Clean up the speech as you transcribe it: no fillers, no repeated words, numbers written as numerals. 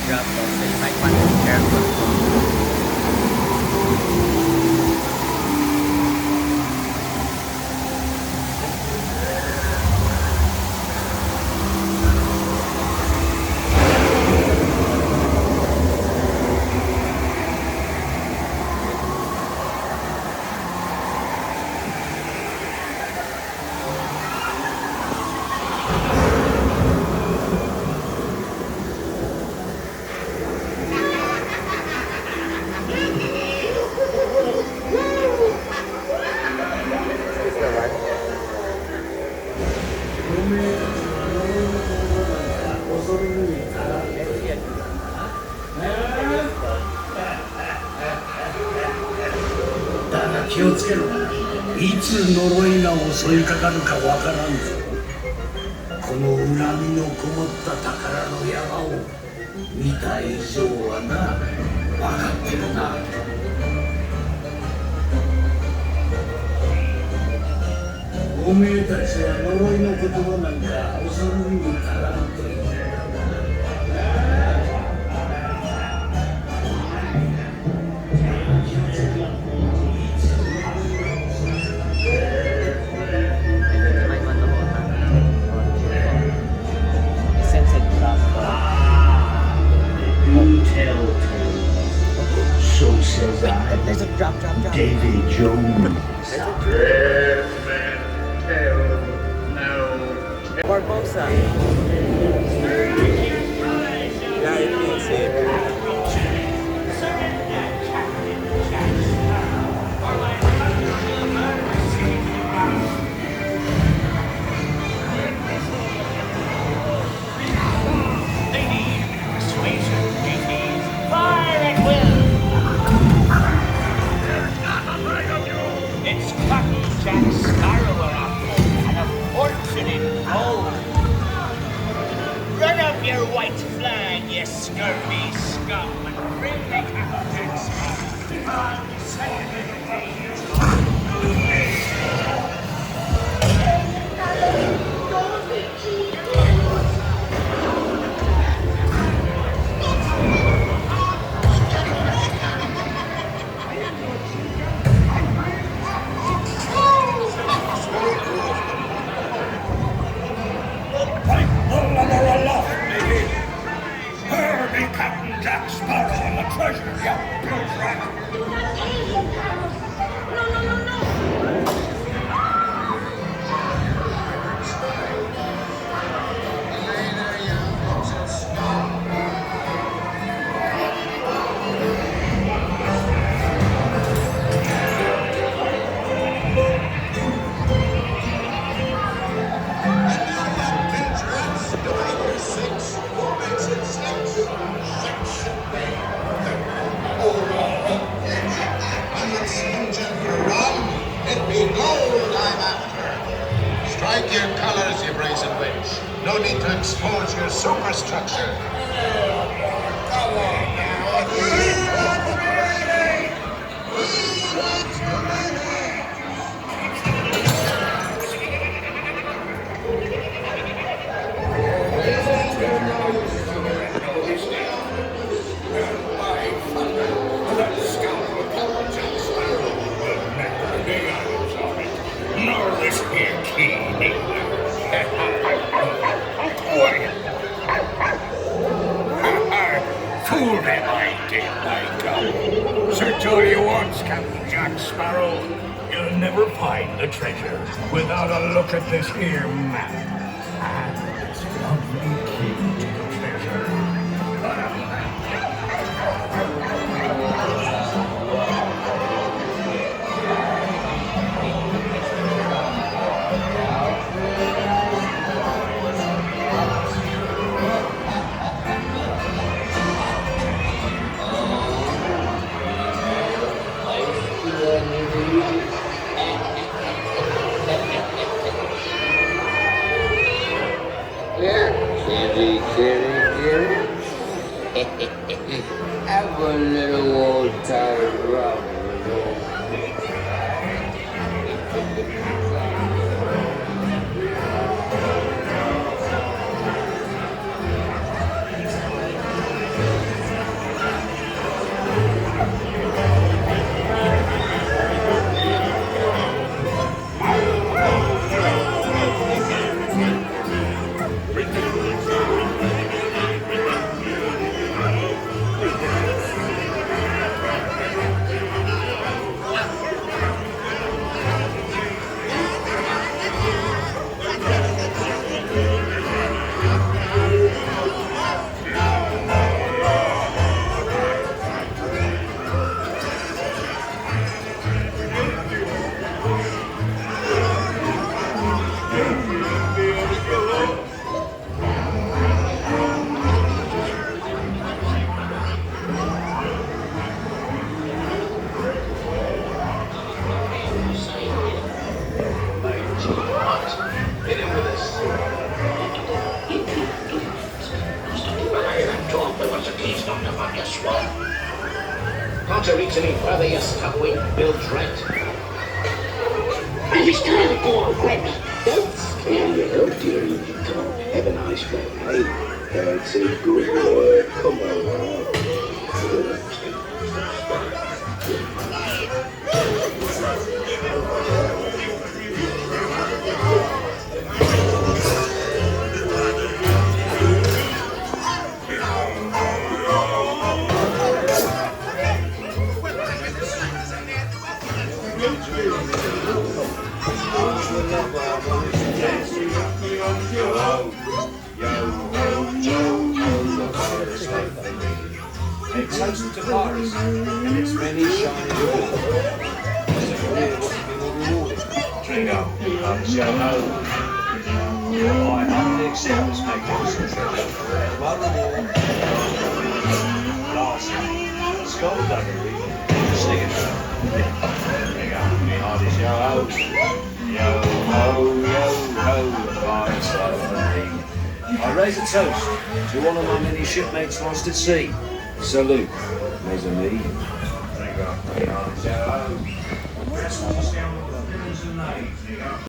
drop though, so you might want to be careful.気をつけろ。いつ呪いが襲いかかるかわからんぞ。この恨みのこもった宝の山を見た以上はな、分かってるな。おめえたちは呪いの言葉なんか恐るに足らんという。There's a drop. Davy Jones. Barbosa. Yeah, you can see it. Jack Sparrow are after, and a fortune in gold. Run up your white flag, you scurvy scum, and bring the Captain Sparrow. Jack Sparrow and the treasure, you pilferer! Strike your colors, you brazen witch. No need to expose your superstructure. Come on now. Nor this here key. Fool them, I did, my God. Sir told you once, Captain Jack Sparrow, you'll never find the treasure without a look at this here map. And this lovely key to the treasure. Have a little old time rub. swab. Can't you reach any further, you stuffwing Bill Trent? It's time to go on, quick. Don't scare your old dear. Come on, have a nice day, hey? That's a good boy. Come on. It toasted to Paris and its many shining jewels. Tringo, yo ho. I humbly accept this magnificent treasure. One more. Last, skullduggery, signature. There you go. Behind is yo ho. Yo ho, fine stuff for me. I raise a toast to one of my many shipmates lost at sea. Salute, mes amis. There you go. Behind is yo ho.